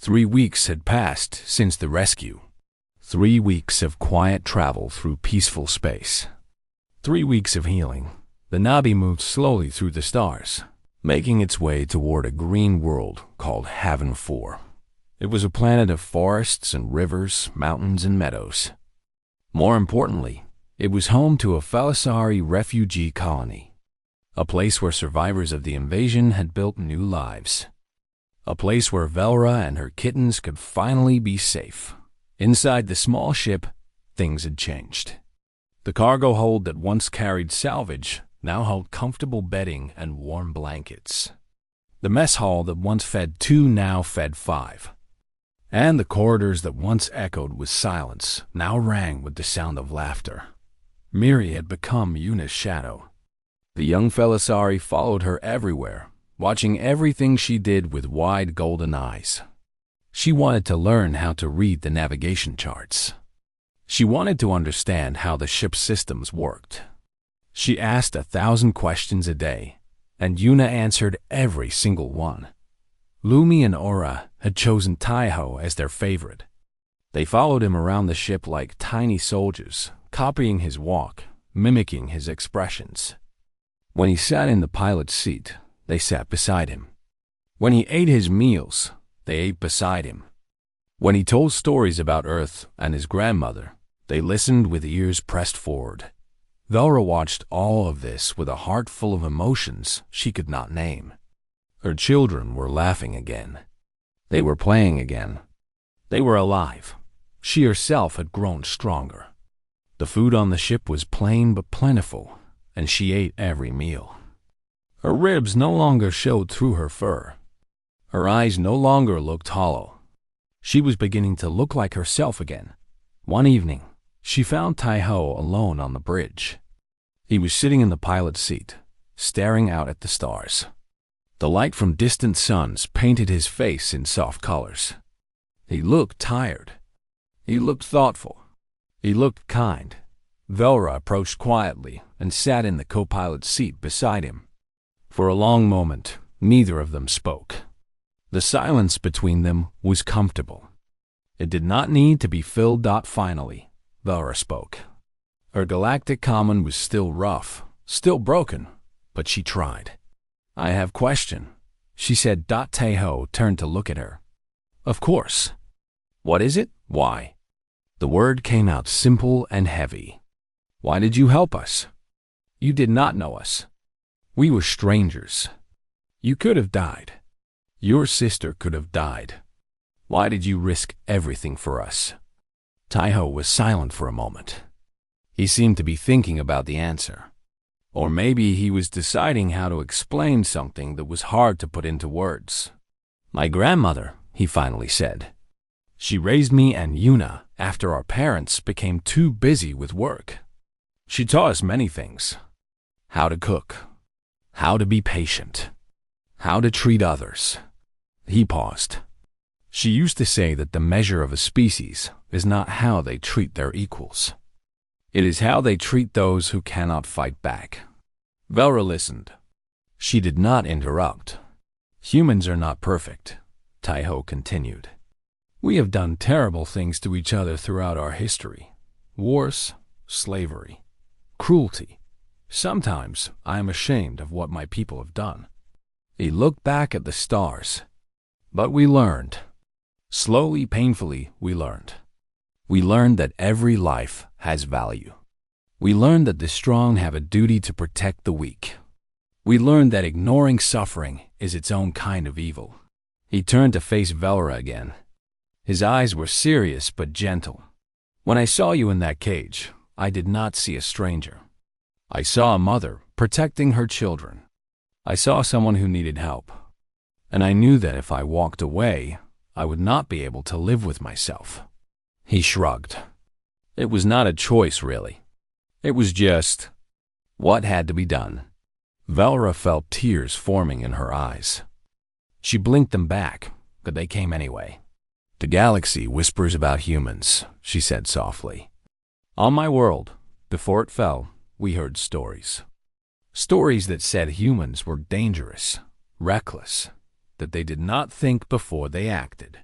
3 weeks had passed since the rescue. 3 weeks of quiet travel through peaceful space. 3 weeks of healing. The Navi moved slowly through the stars, making its way toward a green world called Haven 4. It was a planet of forests and rivers, mountains and meadows. More importantly, it was home to a Felisari refugee colony, a place where survivors of the invasion had built new lives, a place where Velra and her kittens could finally be safe. Inside the small ship, things had changed. The cargo hold that once carried salvage now held comfortable bedding and warm blankets. The mess hall that once fed 2 now fed 5. And the corridors that once echoed with silence now rang with the sound of laughter. Miri had become Yuna's shadow. The young Felisari followed her everywhere, watching everything she did with wide golden eyes. She wanted to learn how to read the navigation charts. She wanted to understand how the ship's systems worked. She asked 1,000 questions a day, and Yuna answered every single one. Lumi and Aura had chosen Taiho as their favorite. They followed him around the ship like tiny soldiers, copying his walk, mimicking his expressions. When he sat in the pilot's seat, they sat beside him. When he ate his meals, they ate beside him. When he told stories about Earth and his grandmother, they listened with ears pressed forward. Velra watched all of this with a heart full of emotions she could not name. Her children were laughing again. They were playing again. They were alive. She herself had grown stronger. The food on the ship was plain but plentiful, and she ate every meal. Her ribs no longer showed through her fur. Her eyes no longer looked hollow. She was beginning to look like herself again. One evening, she found Taiho alone on the bridge. He was sitting in the pilot's seat, staring out at the stars. The light from distant suns painted his face in soft colors. He looked tired. He looked thoughtful. He looked kind. Velra approached quietly and sat in the co-pilot's seat beside him. For a long moment, neither of them spoke. The silence between them was comfortable. It did not need to be filled. Finally, Velra spoke. Her galactic common was still rough, still broken, but she tried. "I have question," she said. Taiho turned to look at her. "Of course." "What is it? Why?" The word came out simple and heavy. "Why did you help us? You did not know us. We were strangers. You could have died. Your sister could have died. Why did you risk everything for us?" Taiho was silent for a moment. He seemed to be thinking about the answer. Or maybe he was deciding how to explain something that was hard to put into words. "My grandmother," he finally said. "She raised me and Yuna after our parents became too busy with work. She taught us many things. How to cook. How to be patient. How to treat others." He paused. "She used to say that the measure of a species is not how they treat their equals. It is how they treat those who cannot fight back." Velra listened. She did not interrupt. "Humans are not perfect," Taiho continued. "We have done terrible things to each other throughout our history. Wars, slavery, cruelty. Sometimes I am ashamed of what my people have done." He looked back at the stars. "But we learned. Slowly, painfully, we learned. We learned that every life has value. We learned that the strong have a duty to protect the weak. We learned that ignoring suffering is its own kind of evil." He turned to face Velra again. His eyes were serious but gentle. "When I saw you in that cage, I did not see a stranger. I saw a mother protecting her children. I saw someone who needed help. And I knew that if I walked away, I would not be able to live with myself." He shrugged. It was not a choice, really. It was just what had to be done. Velra felt tears forming in her eyes. She blinked them back, but they came anyway. "The galaxy whispers about humans," she said softly. "On my world, before it fell, we heard stories. Stories that said humans were dangerous, reckless, that they did not think before they acted.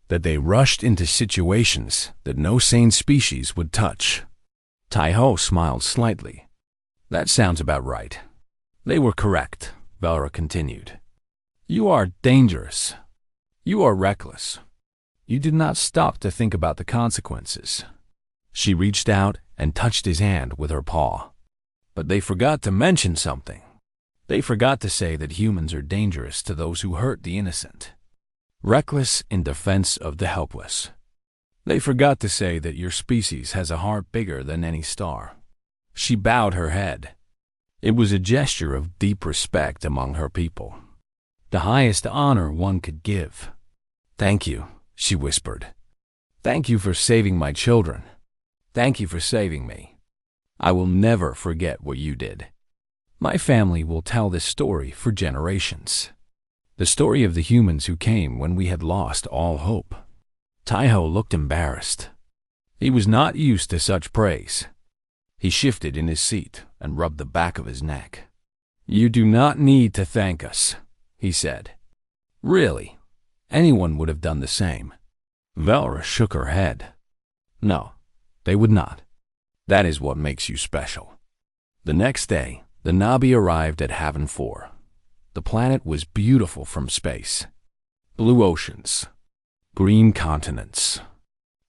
that they rushed into situations that no sane species would touch. Tai-Ho smiled slightly. That sounds about right. They were correct, Velra continued. You are dangerous. You are reckless. You did not stop to think about the consequences. She reached out and touched his hand with her paw. But they forgot to mention something. They forgot to say that humans are dangerous to those who hurt the innocent. Reckless in defense of the helpless. They forgot to say that your species has a heart bigger than any star. She bowed her head. It was a gesture of deep respect among her people. The highest honor one could give. Thank you, she whispered. Thank you for saving my children. Thank you for saving me. I will never forget what you did. My family will tell this story for generations. The story of the humans who came when we had lost all hope. Tai-Ho looked embarrassed. He was not used to such praise. He shifted in his seat and rubbed the back of his neck. You do not need to thank us, he said. Really, anyone would have done the same. Velra shook her head. No, they would not. That is what makes you special. The next day, the Na'vi arrived at Haven 4. The planet was beautiful from space. Blue oceans, green continents,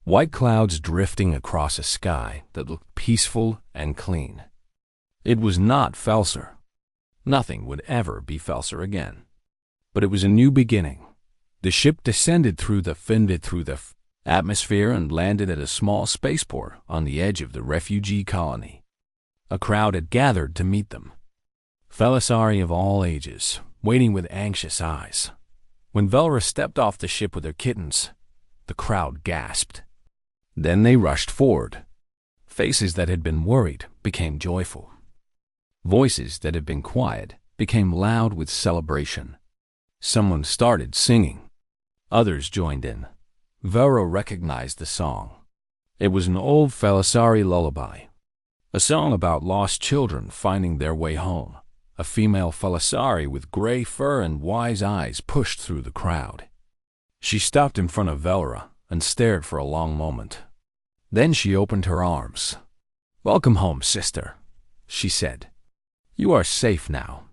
white clouds drifting across a sky that looked peaceful and clean. It was not Felser. Nothing would ever be Felser again. But it was a new beginning. The ship descended through the atmosphere and landed at a small spaceport on the edge of the refugee colony. A crowd had gathered to meet them. Felisari of all ages, waiting with anxious eyes. When Velra stepped off the ship with her kittens, the crowd gasped. Then they rushed forward. Faces that had been worried became joyful. Voices that had been quiet became loud with celebration. Someone started singing. Others joined in. Velra recognized the song. It was an old Felisari lullaby. A song about lost children finding their way home. A female Felisari with gray fur and wise eyes pushed through the crowd. She stopped in front of Velra and stared for a long moment. Then she opened her arms. Welcome home, sister, she said. You are safe now.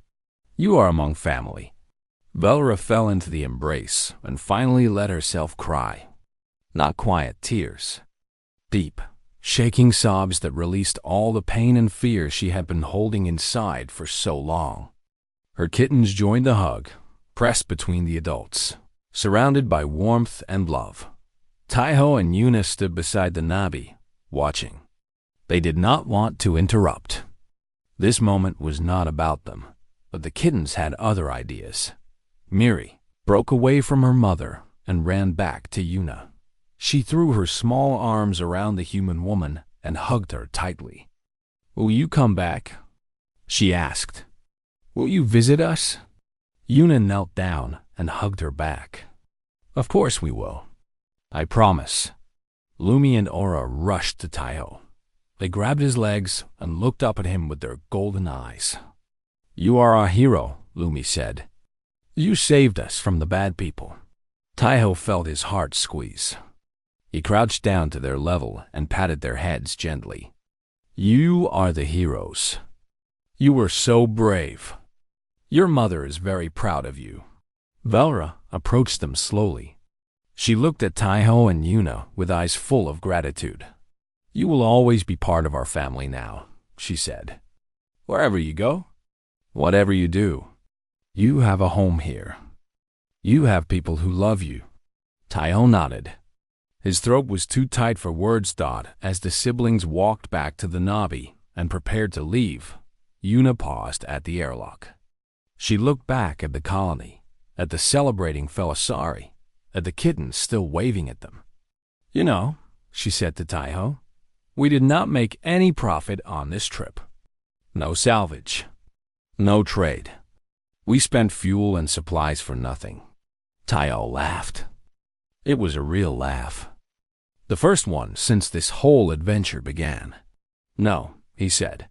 You are among family. Velra fell into the embrace and finally let herself cry. Not quiet tears. Deep, shaking sobs that released all the pain and fear she had been holding inside for so long. Her kittens joined the hug, pressed between the adults, surrounded by warmth and love. Tai-Ho and Yuna stood beside the Na'vi, watching. They did not want to interrupt. This moment was not about them, but the kittens had other ideas. Miri broke away from her mother and ran back to Yuna. She threw her small arms around the human woman and hugged her tightly. Will you come back? She asked. Will you visit us? Yuna knelt down and hugged her back. Of course we will. I promise. Lumi and Aura rushed to Tai-Ho. They grabbed his legs and looked up at him with their golden eyes. You are our hero, Lumi said. You saved us from the bad people. Tai-Ho felt his heart squeeze. He crouched down to their level and patted their heads gently. You are the heroes. You were so brave. Your mother is very proud of you. Velra approached them slowly. She looked at Tai-Ho and Yuna with eyes full of gratitude. You will always be part of our family now, she said. Wherever you go, whatever you do, you have a home here. You have people who love you. Tai-Ho nodded. His throat was too tight for words. As the siblings walked back to the Na'vi and prepared to leave, Yuna paused at the airlock. She looked back at the colony, at the celebrating Felisari, at the kittens still waving at them. You know, she said to Tai-Ho, we did not make any profit on this trip. No salvage. No trade. We spent fuel and supplies for nothing. Tai-Ho laughed. It was a real laugh. The first one since this whole adventure began. No, he said.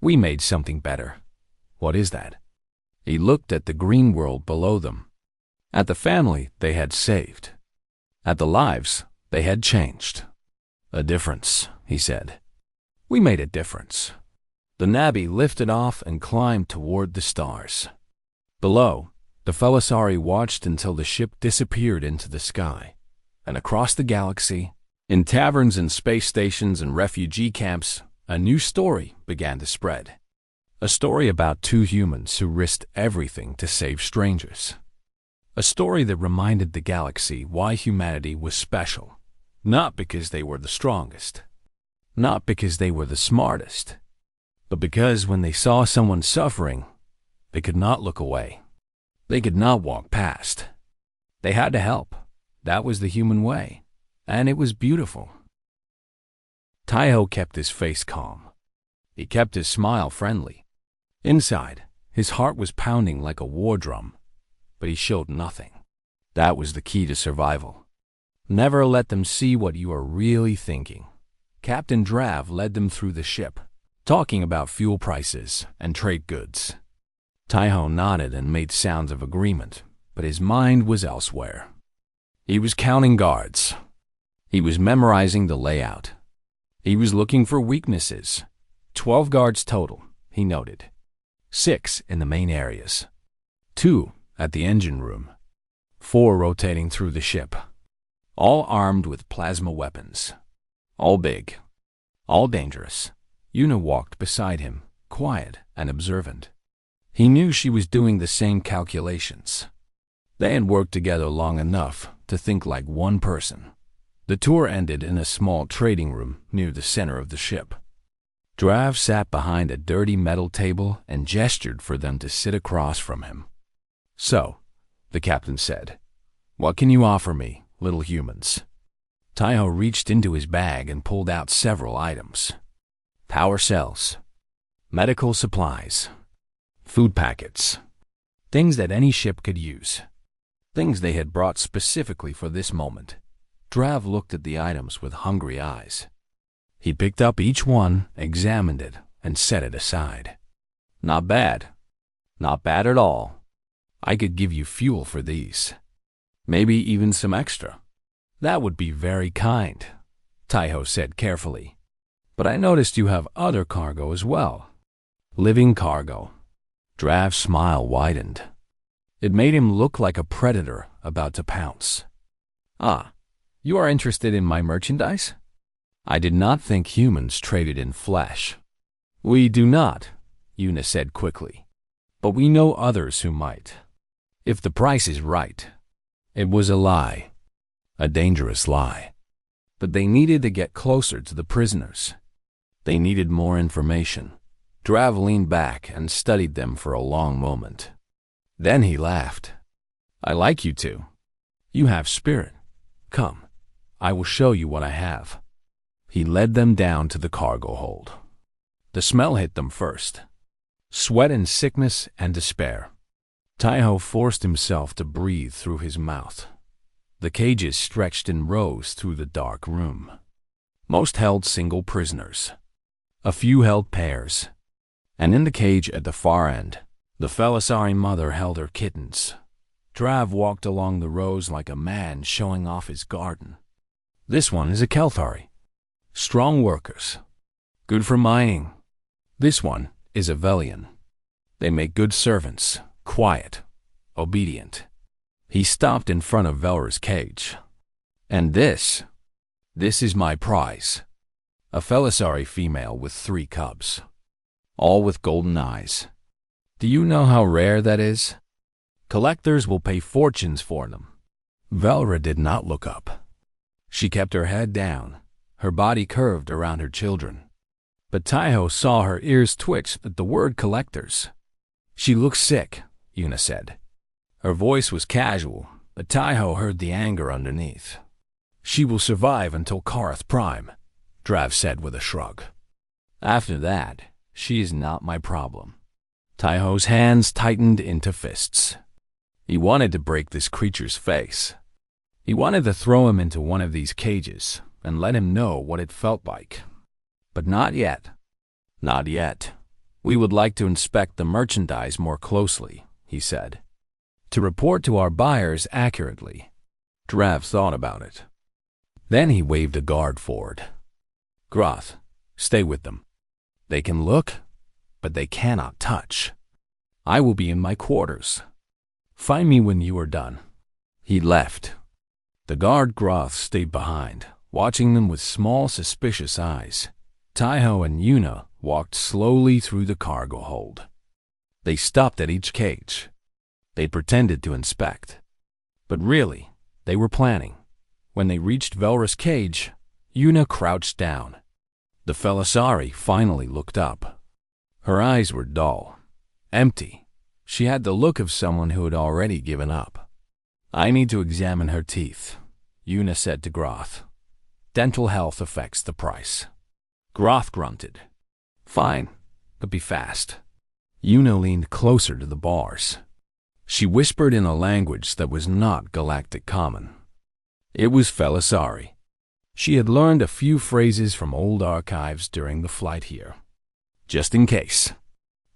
We made something better. What is that? He looked at the green world below them, at the family they had saved. At the lives, they had changed. A difference, he said. We made a difference. The nabby lifted off and climbed toward the stars. Below, the Felisari watched until the ship disappeared into the sky, and across the galaxy, in taverns and space stations and refugee camps, a new story began to spread. A story about two humans who risked everything to save strangers. A story that reminded the galaxy why humanity was special, not because they were the strongest, not because they were the smartest, but because when they saw someone suffering, they could not look away. They could not walk past. They had to help. That was the human way, and it was beautiful. Taiho kept his face calm. He kept his smile friendly. Inside, his heart was pounding like a war drum, but he showed nothing. That was the key to survival. Never let them see what you are really thinking. Captain Drav led them through the ship, talking about fuel prices and trade goods. Taiho nodded and made sounds of agreement, but his mind was elsewhere. He was counting guards. He was memorizing the layout. He was looking for weaknesses. 12 guards total, he noted. 6 in the main areas. 2 at the engine room. 4 rotating through the ship. All armed with plasma weapons. All big. All dangerous. Yuna walked beside him, quiet and observant. He knew she was doing the same calculations. They had worked together long enough to think like one person. The tour ended in a small trading room near the center of the ship. Drav sat behind a dirty metal table and gestured for them to sit across from him. So, the captain said, "What can you offer me, little humans?" Taiho reached into his bag and pulled out several items. Power cells, medical supplies, food packets, things that any ship could use, things they had brought specifically for this moment. Drav looked at the items with hungry eyes. He picked up each one, examined it, and set it aside. Not bad. Not bad at all. I could give you fuel for these. Maybe even some extra. That would be very kind, Taiho said carefully. But I noticed you have other cargo as well. Living cargo. Drav's smile widened. It made him look like a predator about to pounce. Ah, you are interested in my merchandise? I did not think humans traded in flesh. We do not, Yuna said quickly. But we know others who might. If the price is right. It was a lie. A dangerous lie. But they needed to get closer to the prisoners. They needed more information. Drav leaned back and studied them for a long moment. Then he laughed. I like you two. You have spirit. Come, I will show you what I have. He led them down to the cargo hold. The smell hit them first. Sweat and sickness and despair. Taiho forced himself to breathe through his mouth. The cages stretched in rows through the dark room. Most held single prisoners. A few held pairs. And in the cage at the far end, the Felisari mother held her kittens. Drav walked along the rows like a man showing off his garden. This one is a Kelthari. Strong workers. Good for mining. This one is a Velian. They make good servants, quiet, obedient. He stopped in front of Velra's cage. And this is my prize. A Felisari female with 3 cubs. All with golden eyes. Do you know how rare that is? Collectors will pay fortunes for them. Velra did not look up. She kept her head down, her body curved around her children. But Taiho saw her ears twitch at the word collectors. She looks sick, Yuna said. Her voice was casual, but Taiho heard the anger underneath. She will survive until Karath Prime, Drav said with a shrug. After that, she is not my problem. Taiho's hands tightened into fists. He wanted to break this creature's face. He wanted to throw him into one of these cages and let him know what it felt like. But not yet. Not yet. We would like to inspect the merchandise more closely, he said. To report to our buyers accurately. Drav thought about it. Then he waved a guard forward. Groth, stay with them. They can look, but they cannot touch. I will be in my quarters. Find me when you are done. He left. The guard Groth stayed behind, watching them with small, suspicious eyes. Taiho and Yuna walked slowly through the cargo hold. They stopped at each cage. They pretended to inspect. But really, they were planning. When they reached Velra's cage, Yuna crouched down. The Felisari finally looked up. Her eyes were dull, empty. She had the look of someone who had already given up. I need to examine her teeth, Yuna said to Groth. Dental health affects the price. Groth grunted. Fine, but be fast. Yuna leaned closer to the bars. She whispered in a language that was not Galactic Common. It was Felisari. She had learned a few phrases from old archives during the flight here. Just in case.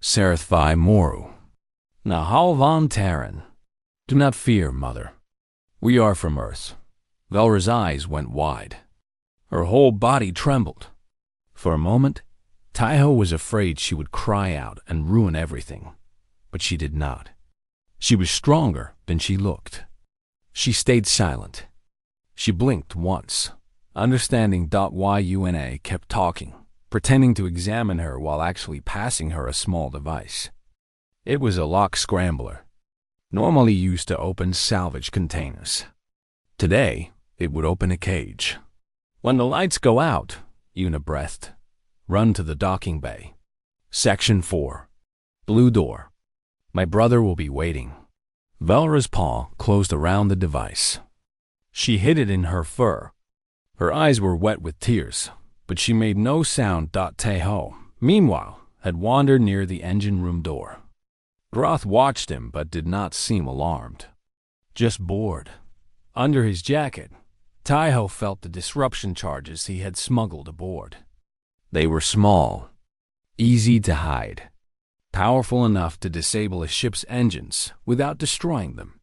Sci-Fi Moru. Nahal von Terran. Do not fear, Mother. We are from Earth. Velra's eyes went wide. Her whole body trembled. For a moment, Taiho was afraid she would cry out and ruin everything. But she did not. She was stronger than she looked. She stayed silent. She blinked once, understanding why Yuna kept talking, pretending to examine her while actually passing her a small device. It was a lock scrambler, normally used to open salvage containers. Today, it would open a cage. When the lights go out, Yuna breathed. Run to the docking bay. Section 4. Blue door. My brother will be waiting. Velra's paw closed around the device. She hid it in her fur. Her eyes were wet with tears, but she made no sound. Taiho, meanwhile, had wandered near the engine room door. Groth watched him but did not seem alarmed. Just bored. Under his jacket, Taiho felt the disruption charges he had smuggled aboard. They were small, easy to hide, powerful enough to disable a ship's engines without destroying them.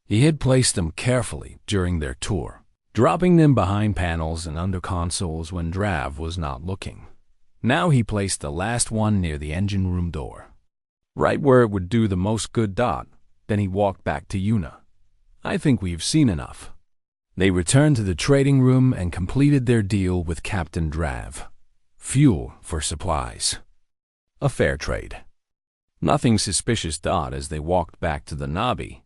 He had placed them carefully during their tour, dropping them behind panels and under consoles when Drav was not looking. Now he placed the last one near the engine room door, right where it would do the most good. Then he walked back to Yuna. I think we've seen enough. They returned to the trading room and completed their deal with Captain Drav. Fuel for supplies. A fair trade. Nothing suspicious. As they walked back to the Nabi,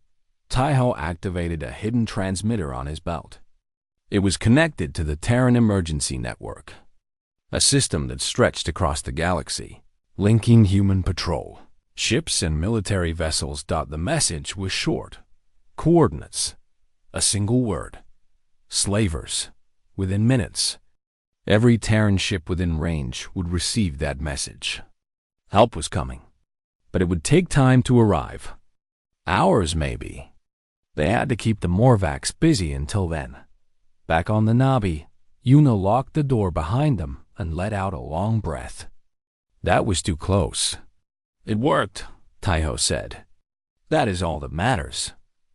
Taiho activated a hidden transmitter on his belt. It was connected to the Terran Emergency Network, a system that stretched across the galaxy, linking human patrol, ships and military vessels. The message was short. Coordinates. A single word. Slavers. Within minutes, every Terran ship within range would receive that message. Help was coming, but it would take time to arrive. Hours, maybe. They had to keep the Morvacs busy until then. Back on the Nabi, Yuna locked the door behind them and let out a long breath. That was too close. It worked, Taiho said. That is all that matters.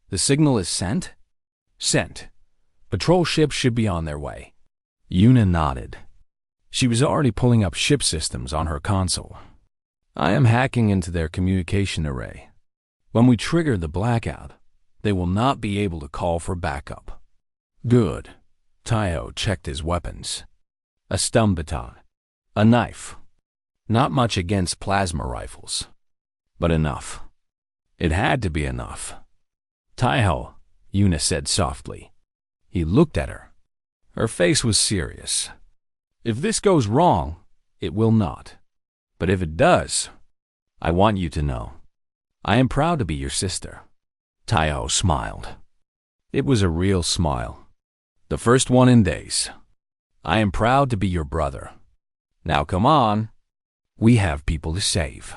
The signal is sent? Sent. Patrol ships should be on their way. Yuna nodded. She was already pulling up ship systems on her console. I am hacking into their communication array. When we trigger the blackout, they will not be able to call for backup. Good. Taiho checked his weapons. A stun baton. A knife. Not much against plasma rifles, but enough. It had to be enough. Taiho, Yuna said softly. He looked at her. Her face was serious. If this goes wrong, it will not. But if it does, I want you to know. I am proud to be your sister. Taiho smiled. It was a real smile. The first one in days. I am proud to be your brother. Now come on. We have people to save.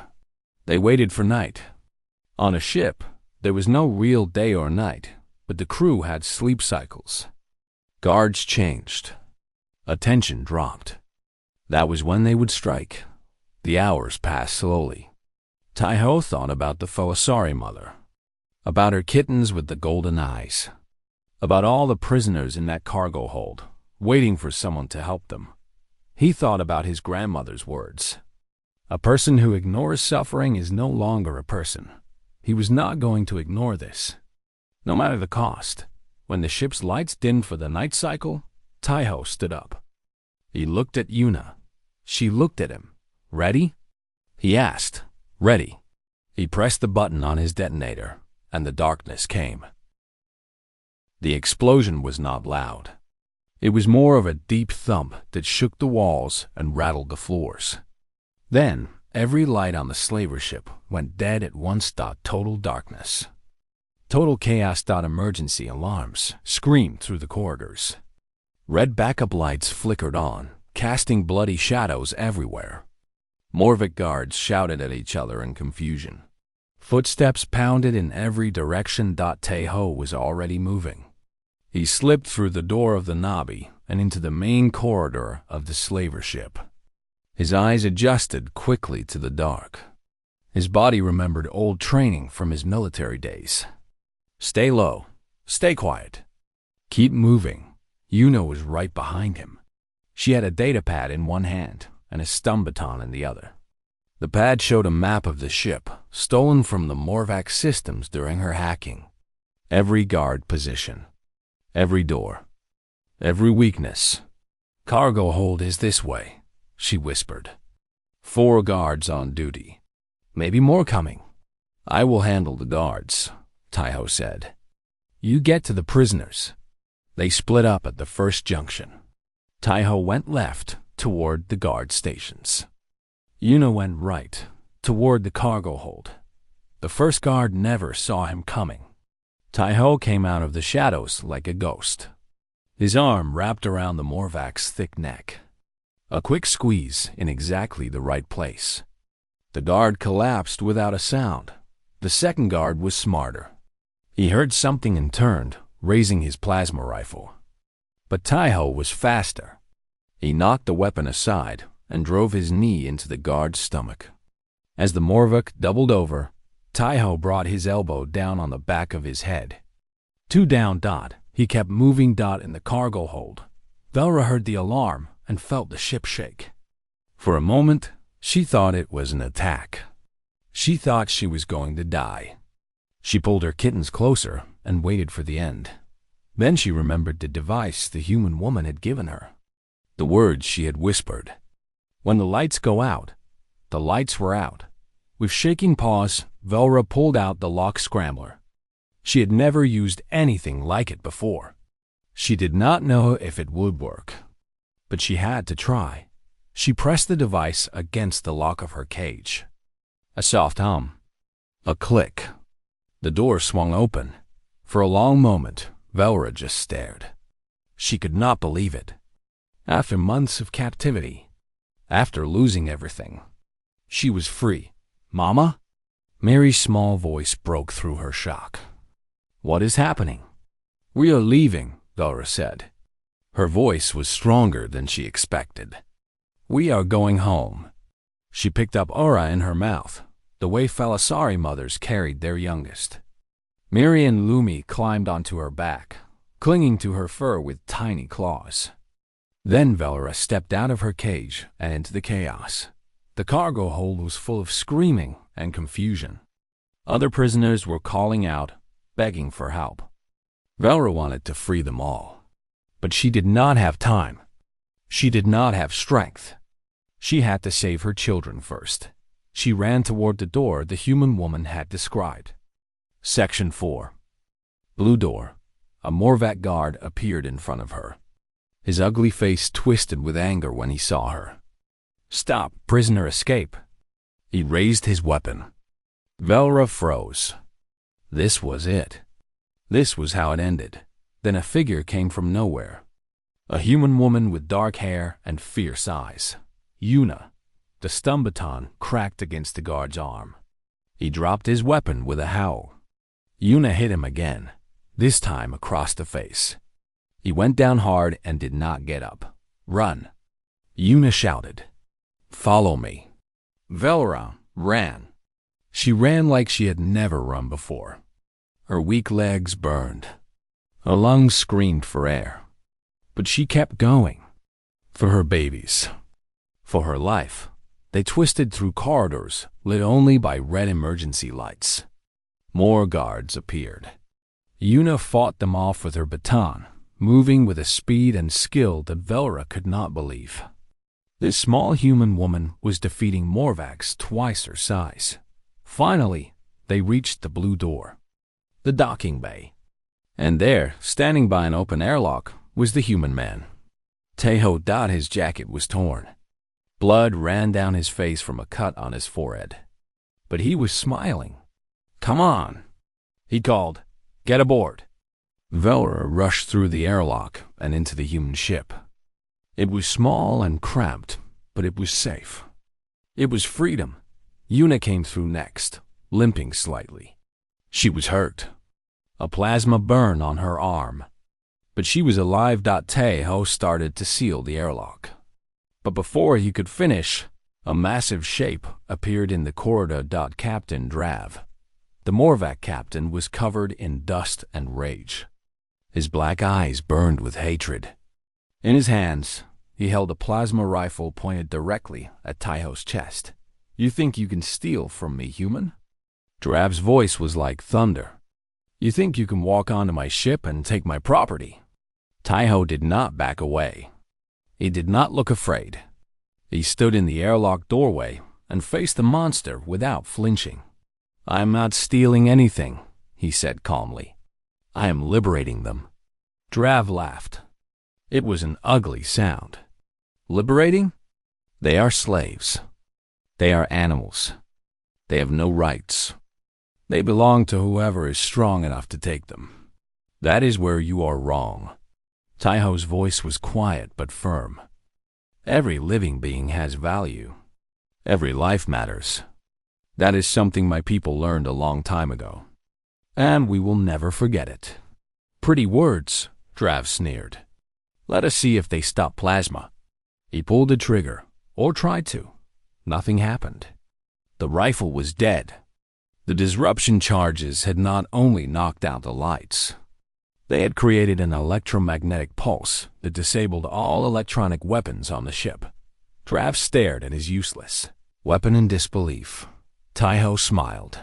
They waited for night. On a ship, there was no real day or night, but the crew had sleep cycles. Guards changed. Attention dropped. That was when they would strike. The hours passed slowly. Taiho thought about the Felisari mother, about her kittens with the golden eyes, about all the prisoners in that cargo hold, waiting for someone to help them. He thought about his grandmother's words. A person who ignores suffering is no longer a person. He was not going to ignore this, no matter the cost. When the ship's lights dimmed for the night cycle, Taiho stood up. He looked at Yuna. She looked at him. "Ready?" he asked. "Ready." He pressed the button on his detonator, and the darkness came. The explosion was not loud. It was more of a deep thump that shook the walls and rattled the floors. Then, every light on the slaver ship went dead at once. Total darkness. Total chaos. Emergency alarms screamed through the corridors. Red backup lights flickered on, casting bloody shadows everywhere. Morvac guards shouted at each other in confusion. Footsteps pounded in every direction. Taiho was already moving. He slipped through the door of the Nabi and into the main corridor of the slaver ship. His eyes adjusted quickly to the dark. His body remembered old training from his military days. Stay low. Stay quiet. Keep moving. Yuna was right behind him. She had a datapad in one hand and a stun baton in the other. The pad showed a map of the ship, stolen from the Morvac systems during her hacking. Every guard position. Every door. Every weakness. "Cargo hold is this way," she whispered. 4 guards on duty. "Maybe more coming." "I will handle the guards," Taiho said. "You get to the prisoners." They split up at the first junction. Taiho went left toward the guard stations. Yuna went right toward the cargo hold. The first guard never saw him coming. Taiho came out of the shadows like a ghost. His arm wrapped around the Morvac's thick neck. A quick squeeze in exactly the right place. The guard collapsed without a sound. The second guard was smarter. He heard something and turned, raising his plasma rifle. But Taiho was faster. He knocked the weapon aside and drove his knee into the guard's stomach. As the Morvac doubled over, Taiho brought his elbow down on the back of his head. 2 down. He kept moving. In the cargo hold. Velra heard the alarm and felt the ship shake. For a moment, she thought it was an attack. She thought she was going to die. She pulled her kittens closer and waited for the end. Then she remembered the device the human woman had given her. The words she had whispered. "When the lights go out." The lights were out. With shaking paws, Velra pulled out the lock scrambler. She had never used anything like it before. She did not know if it would work. But she had to try. She pressed the device against the lock of her cage. A soft hum. A click. The door swung open. For a long moment, Velra just stared. She could not believe it. After months of captivity, after losing everything, she was free. "Mama?" Mary's small voice broke through her shock. "What is happening?" "We are leaving," Velra said. Her voice was stronger than she expected. "We are going home." She picked up Aura in her mouth, the way Phalasari mothers carried their youngest. Mary and Lumi climbed onto her back, clinging to her fur with tiny claws. Then Velra stepped out of her cage and into the chaos. The cargo hold was full of screaming and confusion. Other prisoners were calling out, begging for help. Velra wanted to free them all. But she did not have time. She did not have strength. She had to save her children first. She ran toward the door the human woman had described. Section 4. Blue door. A Morvac guard appeared in front of her. His ugly face twisted with anger when he saw her. "Stop, prisoner, escape." He raised his weapon. Velra froze. This was it. This was how it ended. Then a figure came from nowhere. A human woman with dark hair and fierce eyes. Yuna. The stun baton cracked against the guard's arm. He dropped his weapon with a howl. Yuna hit him again, this time across the face. He went down hard and did not get up. "Run!" Yuna shouted. "Follow me." Velra ran. She ran like she had never run before. Her weak legs burned. Her lungs screamed for air. But she kept going. For her babies. For her life. They twisted through corridors lit only by red emergency lights. More guards appeared. Yuna fought them off with her baton, moving with a speed and skill that Velra could not believe. This small human woman was defeating Morvacs twice her size. Finally, they reached the blue door, the docking bay. And there, standing by an open airlock, was the human man. Teho. His jacket was torn. Blood ran down his face from a cut on his forehead. But he was smiling. "Come on," he called. "Get aboard." Velra rushed through the airlock and into the human ship. It was small and cramped, but it was safe. It was freedom. Yuna came through next, limping slightly. She was hurt. A plasma burn on her arm. But she was alive. Teho started to seal the airlock. But before he could finish, a massive shape appeared in the corridor. Captain Drav. The Morvac captain was covered in dust and rage. His black eyes burned with hatred. In his hands, he held a plasma rifle pointed directly at Teho's chest. "You think you can steal from me, human?" Drav's voice was like thunder. "You think you can walk onto my ship and take my property?" Teho did not back away. He did not look afraid. He stood in the airlock doorway and faced the monster without flinching. "I am not stealing anything," he said calmly. "I am liberating them." Drav laughed. It was an ugly sound. Liberating? They are slaves. They are animals. They have no rights. They belong to whoever is strong enough to take them. That is where you are wrong. Teho's voice was quiet but firm. Every living being has value. Every life matters. That is something my people learned a long time ago. And we will never forget it. Pretty words, Drav sneered. Let us see if they stop plasma. He pulled the trigger, or tried to. Nothing happened. The rifle was dead. The disruption charges had not only knocked out the lights, they had created an electromagnetic pulse that disabled all electronic weapons on the ship. Drav stared at his useless weapon in disbelief. Teho smiled.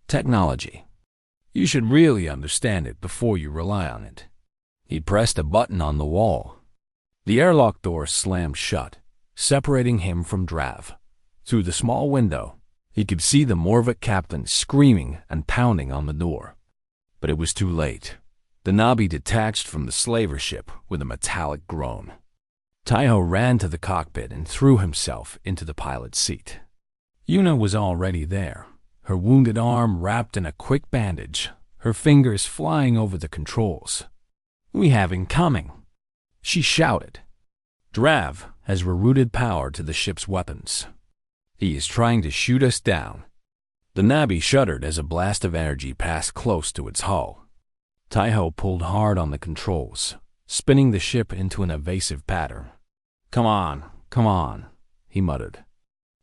Technology. You should really understand it before you rely on it. He pressed a button on the wall. The airlock door slammed shut, separating him from Drav. Through the small window, he could see the Morvac captain screaming and pounding on the door. But it was too late. The Nabi detached from the slaver ship with a metallic groan. Teho ran to the cockpit and threw himself into the pilot's seat. Yuna was already there, her wounded arm wrapped in a quick bandage, her fingers flying over the controls. We have incoming, she shouted. Drav has rerouted power to the ship's weapons. He is trying to shoot us down. The Nabi shuddered as a blast of energy passed close to its hull. Teho pulled hard on the controls, spinning the ship into an evasive pattern. Come on, he muttered.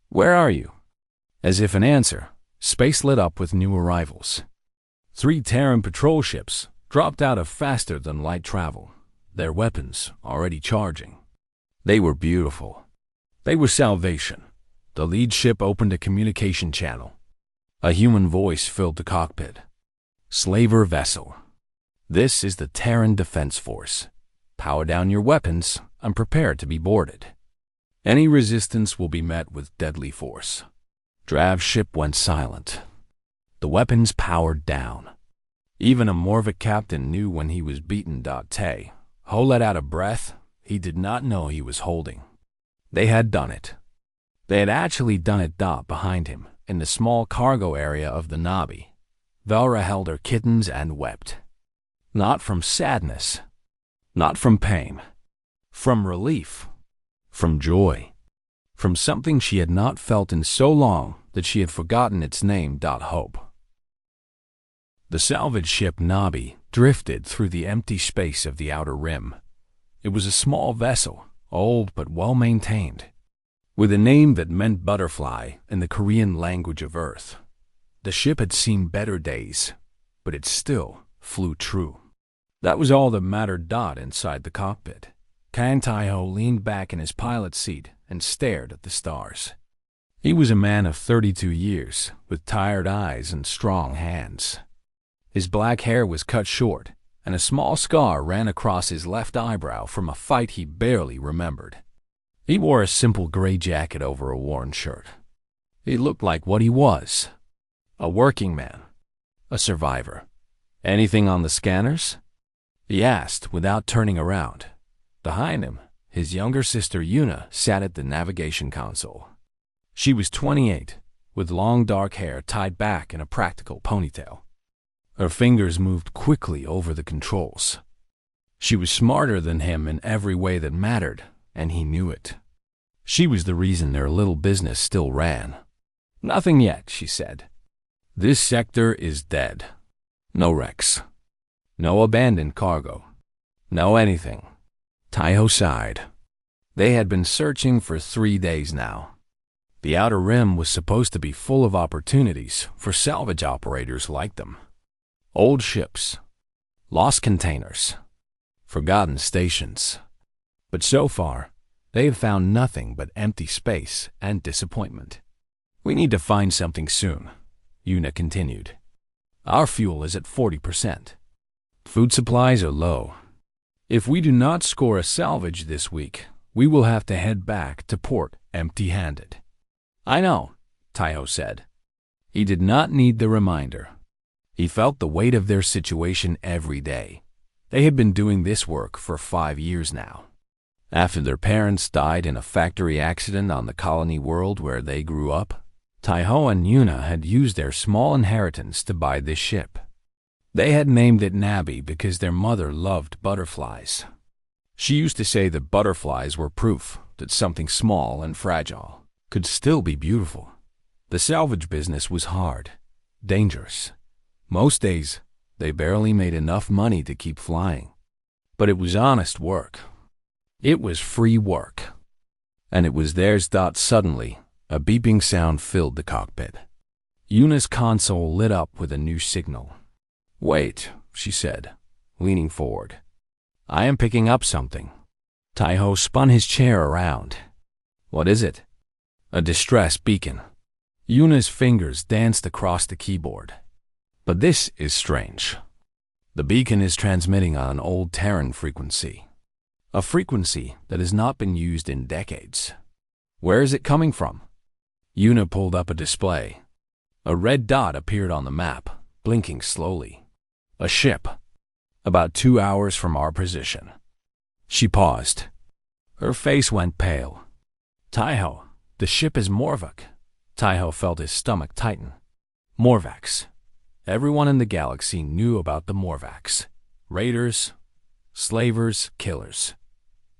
Where are you? As if in answer, space lit up with new arrivals. 3 Terran patrol ships dropped out of faster-than-light travel, their weapons already charging. They were beautiful. They were salvation. The lead ship opened a communication channel. A human voice filled the cockpit. Slaver vessel. This is the Terran Defense Force. Power down your weapons and prepare to be boarded. Any resistance will be met with deadly force. Drav's ship went silent. The weapons powered down. Even a Morvac captain knew when he was beaten. Ho let out a breath he did not know he was holding. They had done it. They had actually done it. Behind him, in the small cargo area of the Nabi, Velra held her kittens and wept. Not from sadness, not from pain, from relief, from joy, from something she had not felt in so long that she had forgotten its name. Hope. The salvage ship Nabi drifted through the empty space of the outer rim. It was a small vessel, old but well-maintained, with a name that meant butterfly in the Korean language of Earth. The ship had seen better days, but it still flew true. That was all that mattered. Inside the cockpit, Kan Taiho leaned back in his pilot's seat and stared at the stars. He was a man of 32 years, with tired eyes and strong hands. His black hair was cut short, and a small scar ran across his left eyebrow from a fight he barely remembered. He wore a simple gray jacket over a worn shirt. He looked like what he was: a working man, a survivor. "Anything on the scanners?" he asked without turning around. Behind him, his younger sister Yuna sat at the navigation console. She was 28, with long dark hair tied back in a practical ponytail. Her fingers moved quickly over the controls. She was smarter than him in every way that mattered, and he knew it. She was the reason their little business still ran. "Nothing yet," she said. "This sector is dead. No wrecks. No abandoned cargo. No anything." Taiho sighed. They had been searching for 3 days now. The outer rim was supposed to be full of opportunities for salvage operators like them. Old ships, lost containers, forgotten stations. But so far, they have found nothing but empty space and disappointment. "We need to find something soon," Yuna continued. "Our fuel is at 40%. Food supplies are low. If we do not score a salvage this week, we will have to head back to port empty-handed." "I know," Taiho said. He did not need the reminder. He felt the weight of their situation every day. They had been doing this work for 5 years now. After their parents died in a factory accident on the colony world where they grew up, Taiho and Yuna had used their small inheritance to buy this ship. They had named it Nabi because their mother loved butterflies. She used to say that butterflies were proof that something small and fragile could still be beautiful. The salvage business was hard, dangerous. Most days, they barely made enough money to keep flying. But it was honest work. It was free work. And it was theirs. Suddenly, a beeping sound filled the cockpit. Yuna's console lit up with a new signal. "Wait," she said, leaning forward. "I am picking up something." Taiho spun his chair around. "What is it?" "A distress beacon." Yuna's fingers danced across the keyboard. "But this is strange. The beacon is transmitting on an old Terran frequency. A frequency that has not been used in decades. Where is it coming from?" Yuna pulled up a display. A red dot appeared on the map, blinking slowly. "A ship. About 2 hours from our position." She paused. Her face went pale. "Taiho, the ship is Morvac." Taiho felt his stomach tighten. Morvacs. Everyone in the galaxy knew about the Morvacs. Raiders, slavers, killers.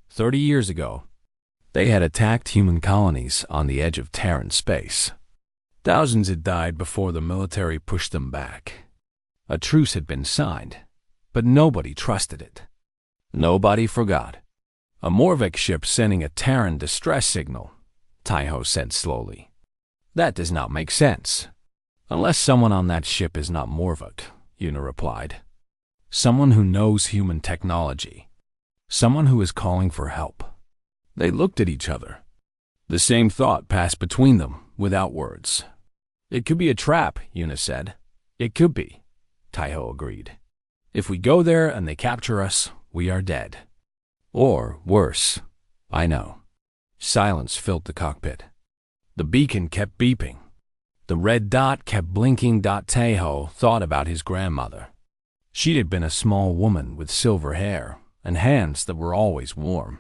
30 years ago, they had attacked human colonies on the edge of Terran space. Thousands had died before the military pushed them back. A truce had been signed, but nobody trusted it. Nobody forgot. "A Morvac ship sending a Terran distress signal," Taiho said slowly. "That does not make sense. Unless someone on that ship is not Morvac," Yuna replied. "Someone who knows human technology. Someone who is calling for help." They looked at each other. The same thought passed between them without words. "It could be a trap," Yuna said. "It could be," Taiho agreed. "If we go there and they capture us, we are dead. Or worse." "I know." Silence filled the cockpit. The beacon kept beeping. The red dot kept blinking. Taiho thought about his grandmother. She had been a small woman with silver hair and hands that were always warm.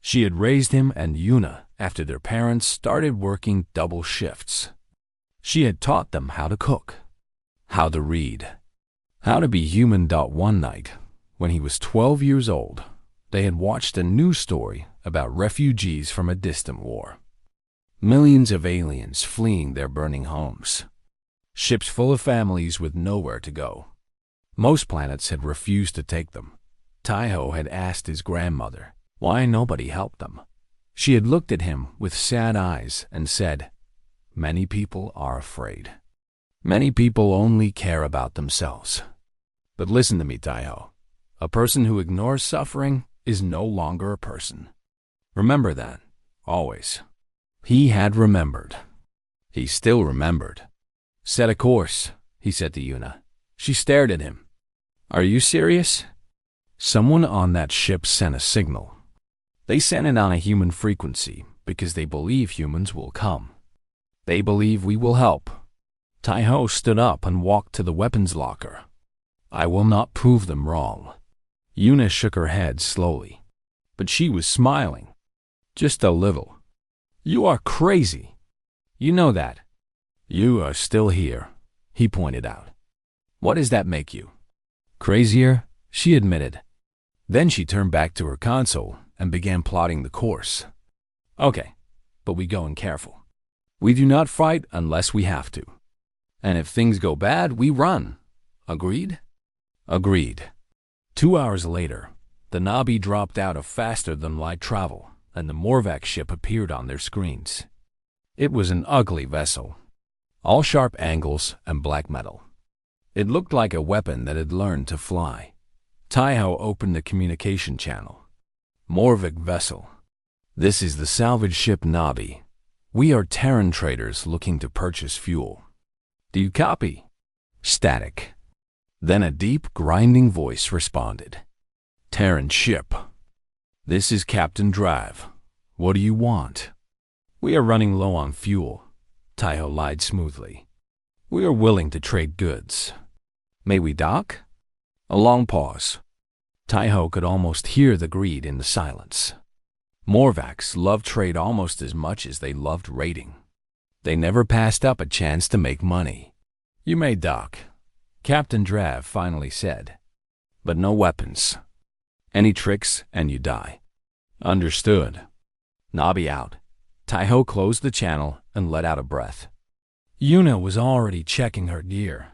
She had raised him and Yuna after their parents started working double shifts. She had taught them how to cook, how to read, how to be human. One night, when he was 12 years old, they had watched a news story about refugees from a distant war. Millions of aliens fleeing their burning homes. Ships full of families with nowhere to go. Most planets had refused to take them. Taiho had asked his grandmother why nobody helped them. She had looked at him with sad eyes and said, "Many people are afraid. Many people only care about themselves. But listen to me, Taiho. A person who ignores suffering is no longer a person. Remember that, always. He had remembered. He still remembered. Set a course, he said to Yuna. She stared at him. Are you serious? Someone on that ship sent a signal. They sent it on a human frequency because they believe humans will come. They believe we will help. Taiho stood up and walked to the weapons locker. I will not prove them wrong. Yuna shook her head slowly, but she was smiling. Just a little. You are crazy. You know that. You are still here, he pointed out. What does that make you? Crazier, she admitted. Then she turned back to her console and began plotting the course. Okay, but we go in careful. We do not fight unless we have to. And if things go bad, we run. Agreed? Agreed. 2 hours later, the Nabi dropped out of faster-than-light travel, and the Morvac ship appeared on their screens. It was an ugly vessel, all sharp angles and black metal. It looked like a weapon that had learned to fly. Taiho opened the communication channel. Morvac vessel. This is the salvage ship Nabi. We are Terran traders looking to purchase fuel. Do you copy? Static. Then a deep, grinding voice responded. Terran ship. This is Captain Drive. What do you want? We are running low on fuel, Taiho lied smoothly. We are willing to trade goods. May we dock? A long pause. Taiho could almost hear the greed in the silence. Morvacs loved trade almost as much as they loved raiding. They never passed up a chance to make money. You may dock, Captain Drav finally said. But no weapons. Any tricks and you die. Understood. Nabi out. Taiho closed the channel and let out a breath. Yuna was already checking her gear.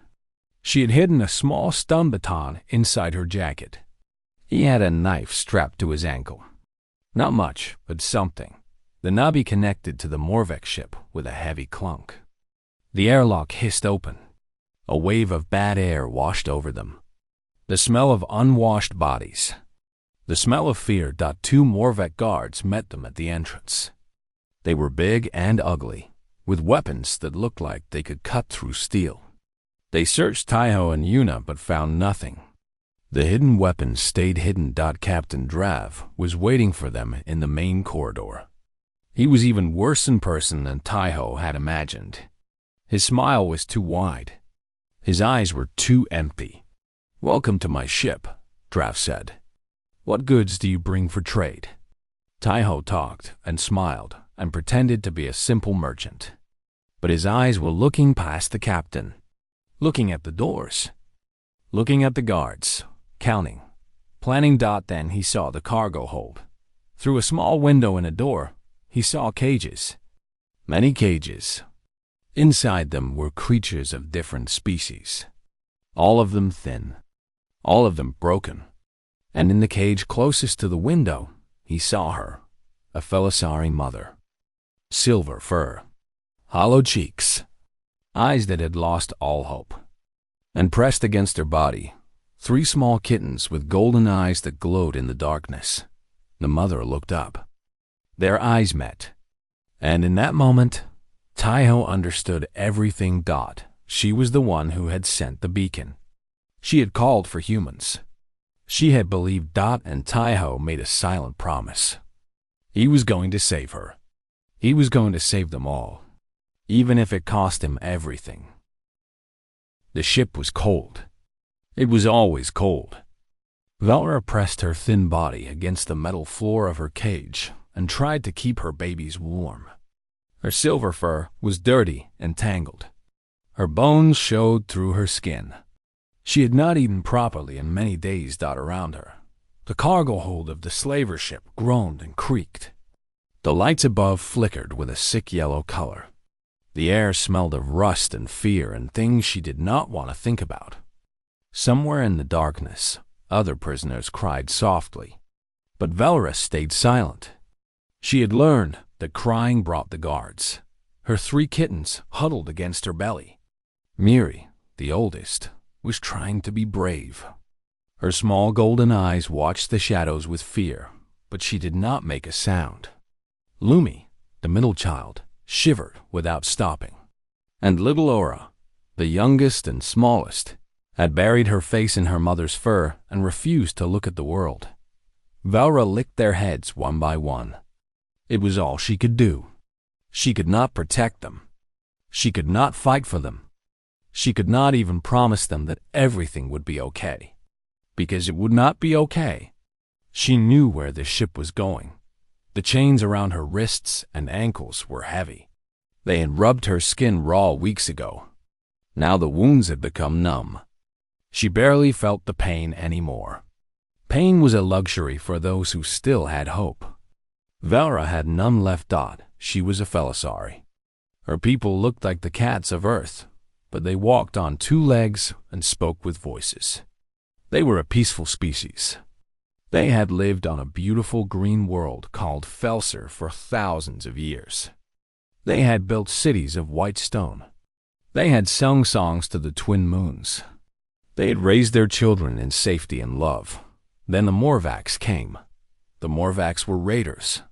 She had hidden a small stun baton inside her jacket. He had a knife strapped to his ankle. Not much, but something. The Nabi connected to the Morvac ship with a heavy clunk. The airlock hissed open. A wave of bad air washed over them. The smell of unwashed bodies. The smell of fear. 2 Morvac guards met them at the entrance. They were big and ugly, with weapons that looked like they could cut through steel. They searched Taiho and Yuna but found nothing. The hidden weapons stayed hidden. Captain Drav was waiting for them in the main corridor. He was even worse in person than Taiho had imagined. His smile was too wide. His eyes were too empty. Welcome to my ship, Drav said. What goods do you bring for trade? Taiho talked and smiled and pretended to be a simple merchant. But his eyes were looking past the captain, looking at the doors, looking at the guards, counting, planning. Then he saw the cargo hold. Through a small window in a door, he saw cages. Many cages. Inside them were creatures of different species. All of them thin. All of them broken. And in the cage closest to the window, he saw her, a Felisari mother. Silver fur. Hollow cheeks. Eyes that had lost all hope. And pressed against her body, 3 small kittens with golden eyes that glowed in the darkness. The mother looked up. Their eyes met. And in that moment, Taiho understood everything. She was the one who had sent the beacon. She had called for humans. She had believed. And Taiho made a silent promise. He was going to save her. He was going to save them all, even if it cost him everything. The ship was cold. It was always cold. Valra pressed her thin body against the metal floor of her cage and tried to keep her babies warm. Her silver fur was dirty and tangled. Her bones showed through her skin. She had not eaten properly in many days. Around her, the cargo hold of the slaver ship groaned and creaked. The lights above flickered with a sick yellow color. The air smelled of rust and fear and things she did not want to think about. Somewhere in the darkness, other prisoners cried softly, but Valra stayed silent. She had learned that crying brought the guards. Her 3 kittens huddled against her belly. Miri, the oldest, was trying to be brave. Her small golden eyes watched the shadows with fear, but she did not make a sound. Lumi, the middle child, shivered without stopping. And little Aura, the youngest and smallest, had buried her face in her mother's fur and refused to look at the world. Velra licked their heads one by one. It was all she could do. She could not protect them. She could not fight for them. She could not even promise them that everything would be okay. Because it would not be okay. She knew where the ship was going. The chains around her wrists and ankles were heavy. They had rubbed her skin raw weeks ago. Now the wounds had become numb. She barely felt the pain anymore. Pain was a luxury for those who still had hope. Velra had none left. She was a Felisari. Her people looked like the cats of Earth, but they walked on two legs and spoke with voices. They were a peaceful species. They had lived on a beautiful green world called Felser for thousands of years. They had built cities of white stone. They had sung songs to the twin moons. They had raised their children in safety and love. Then the Morvax came. The Morvax were raiders,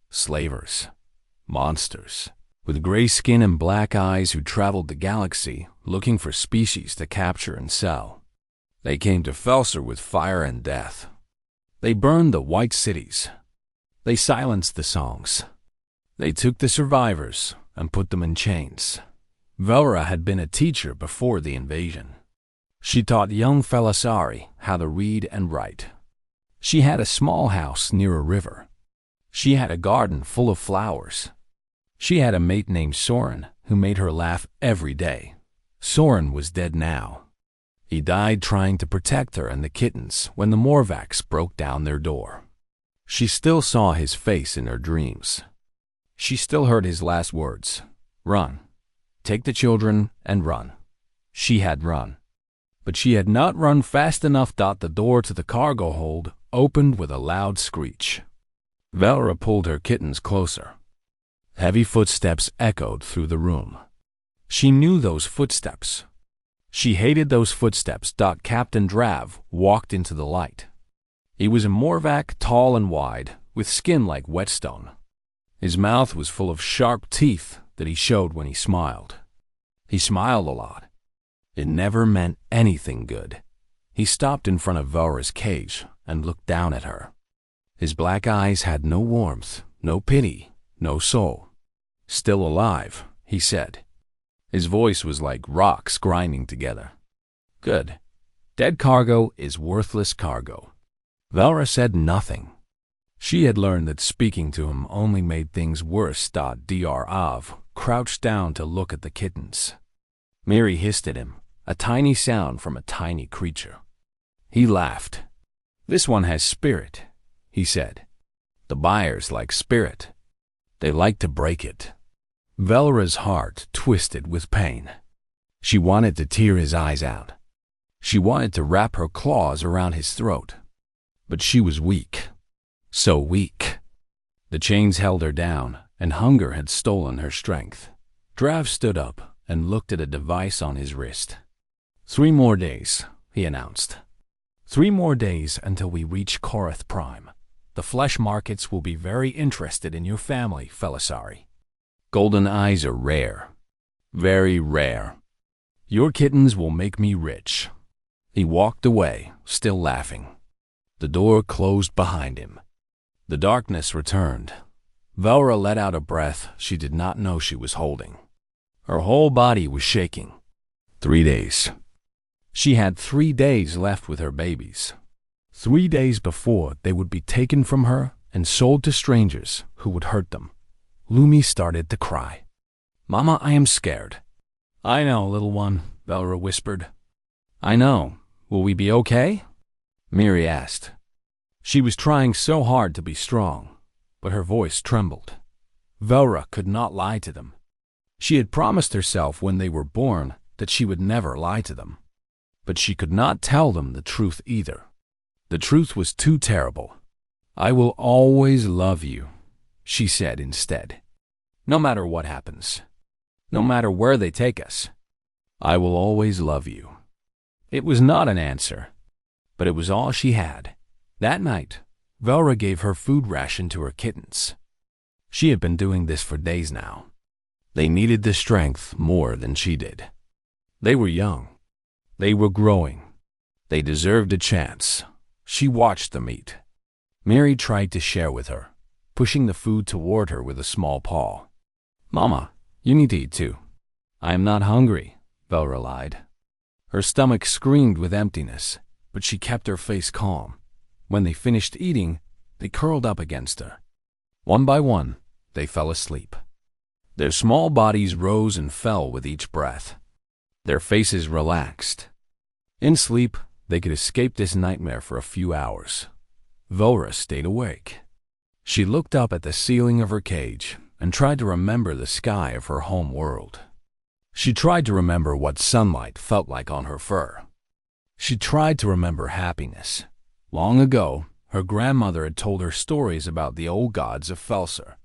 slavers, monsters, with gray skin and black eyes who traveled the galaxy looking for species to capture and sell. They came to Felser with fire and death. They burned the white cities. They silenced the songs. They took the survivors and put them in chains. Velra had been a teacher before the invasion. She taught young Felisari how to read and write. She had a small house near a river. She had a garden full of flowers. She had a mate named Soren who made her laugh every day. Soren was dead now. He died trying to protect her and the kittens when the Morvax broke down their door. She still saw his face in her dreams. She still heard his last words, "Run. Take the children and run." She had run. But she had not run fast enough. The door to the cargo hold opened with a loud screech. Velra pulled her kittens closer. Heavy footsteps echoed through the room. She knew those footsteps. She hated those footsteps. Captain Drav walked into the light. He was a Morvac, tall and wide, with skin like whetstone. His mouth was full of sharp teeth that he showed when he smiled. He smiled a lot. It never meant anything good. He stopped in front of Velra's cage and looked down at her. His black eyes had no warmth, no pity, no soul. "Still alive," he said. His voice was like rocks grinding together. "Good. Dead cargo is worthless cargo." Velra said nothing. She had learned that speaking to him only made things worse. Dr. Av crouched down to look at the kittens. Miri hissed at him, a tiny sound from a tiny creature. He laughed. "This one has spirit," he said. "The buyers like spirit. They like to break it." Velra's heart twisted with pain. She wanted to tear his eyes out. She wanted to wrap her claws around his throat. But she was weak. So weak. The chains held her down, and hunger had stolen her strength. Drav stood up and looked at a device on his wrist. 3 more days, he announced. 3 more days until we reach Korath Prime. The flesh markets will be very interested in your family, Felisari. Golden eyes are rare. Very rare. Your kittens will make me rich. He walked away, still laughing. The door closed behind him. The darkness returned. Velra let out a breath she did not know she was holding. Her whole body was shaking. 3 days. She had 3 days left with her babies. 3 days before they would be taken from her and sold to strangers who would hurt them. Lumi started to cry. "Mama, I am scared." "I know, little one," Velra whispered. "I know. Will we be okay?" Miri asked. She was trying so hard to be strong, but her voice trembled. Velra could not lie to them. She had promised herself when they were born that she would never lie to them. But she could not tell them the truth either. The truth was too terrible. "I will always love you," she said instead. "No matter what happens. No matter where they take us. I will always love you." It was not an answer. but it was all she had. That night, Velra gave her food ration to her kittens. She had been doing this for days now. They needed the strength more than she did. They were young. They were growing. They deserved a chance. She watched them eat. Mary tried to share with her, pushing the food toward her with a small paw. "Mama, you need to eat too." "I am not hungry," Velra lied. Her stomach screamed with emptiness, but she kept her face calm. When they finished eating, they curled up against her. One by one, they fell asleep. Their small bodies rose and fell with each breath. Their faces relaxed. In sleep, they could escape this nightmare for a few hours. Velra stayed awake. She looked up at the ceiling of her cage and tried to remember the sky of her home world. She tried to remember what sunlight felt like on her fur. She tried to remember happiness. Long ago, her grandmother had told her stories about the old gods of Felser.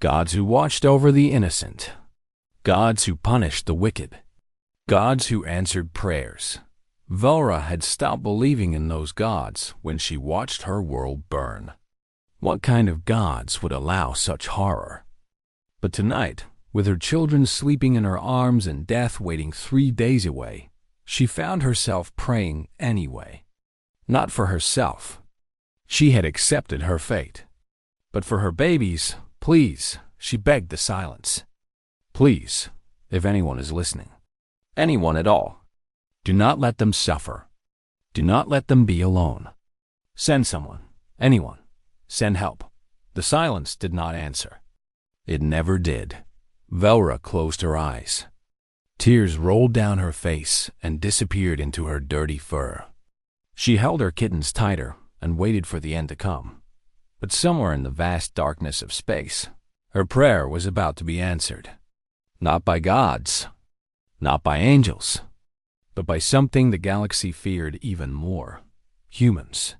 Gods who watched over the innocent. Gods who punished the wicked. Gods who answered prayers. Velra had stopped believing in those gods when she watched her world burn. What kind of gods would allow such horror? But tonight, with her children sleeping in her arms and death waiting 3 days away, she found herself praying anyway. Not for herself. She had accepted her fate. But for her babies, please, she begged the silence. Please, if anyone is listening, anyone at all, do not let them suffer. Do not let them be alone. Send someone, anyone, send help. The silence did not answer. It never did. Velra closed her eyes. Tears rolled down her face and disappeared into her dirty fur. She held her kittens tighter and waited for the end to come. But somewhere in the vast darkness of space, her prayer was about to be answered. Not by gods, not by angels, but by something the galaxy feared even more: humans.